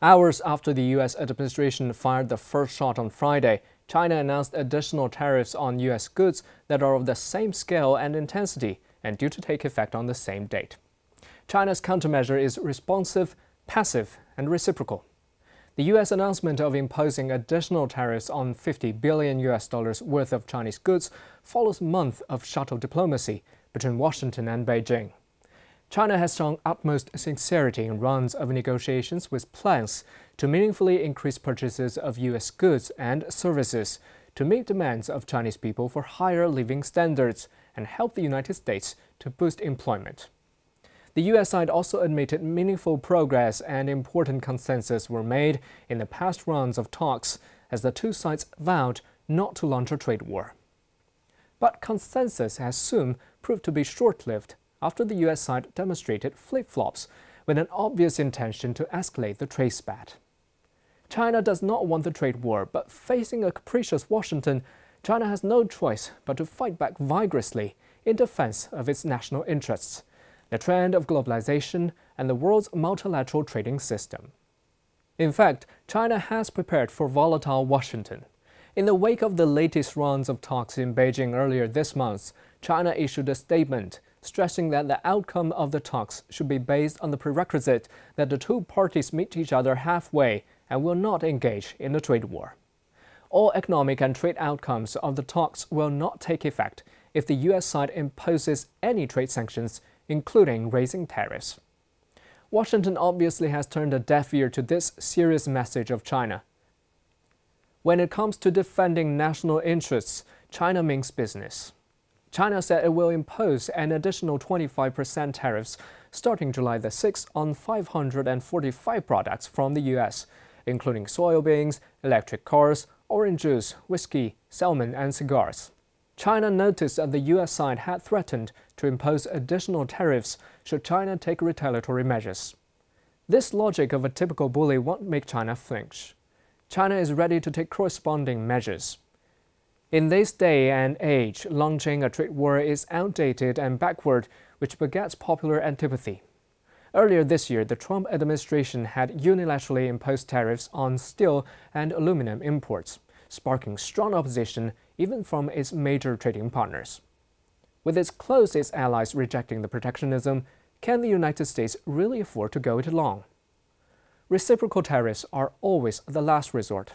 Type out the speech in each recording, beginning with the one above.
Hours after the U.S. administration fired the first shot on Friday, China announced additional tariffs on U.S. goods that are of the same scale and intensity and due to take effect on the same date. China's countermeasure is responsive, passive, and reciprocal. The U.S. announcement of imposing additional tariffs on $50 billion worth of Chinese goods follows months of shuttle diplomacy between Washington and Beijing. China has shown utmost sincerity in rounds of negotiations with plans to meaningfully increase purchases of U.S. goods and services to meet demands of Chinese people for higher living standards and help the United States to boost employment. The U.S. side also admitted meaningful progress and important consensus were made in the past rounds of talks as the two sides vowed not to launch a trade war. But consensus has soon proved to be short-lived after the U.S. side demonstrated flip-flops with an obvious intention to escalate the trade spat. China does not want the trade war, but facing a capricious Washington, China has no choice but to fight back vigorously in defense of its national interests, the trend of globalization, and the world's multilateral trading system. In fact, China has prepared for volatile Washington. In the wake of the latest rounds of talks in Beijing earlier this month, China issued a statement stressing that the outcome of the talks should be based on the prerequisite that the two parties meet each other halfway and will not engage in a trade war. All economic and trade outcomes of the talks will not take effect if the U.S. side imposes any trade sanctions, including raising tariffs. Washington obviously has turned a deaf ear to this serious message of China. When it comes to defending national interests, China means business. China said it will impose an additional 25% tariffs starting July the 6th on 545 products from the U.S., including soybeans, electric cars, orange juice, whiskey, salmon, and cigars. China noticed that the U.S. side had threatened to impose additional tariffs should China take retaliatory measures. This logic of a typical bully won't make China flinch. China is ready to take corresponding measures. In this day and age, launching a trade war is outdated and backward, which begets popular antipathy. Earlier this year, the Trump administration had unilaterally imposed tariffs on steel and aluminum imports, sparking strong opposition even from its major trading partners. With its closest allies rejecting the protectionism, can the United States really afford to go it alone? Reciprocal tariffs are always the last resort.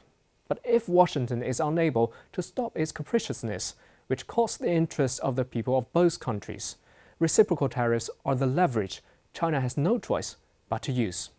But if Washington is unable to stop its capriciousness, which costs the interests of the people of both countries, reciprocal tariffs are the leverage China has no choice but to use.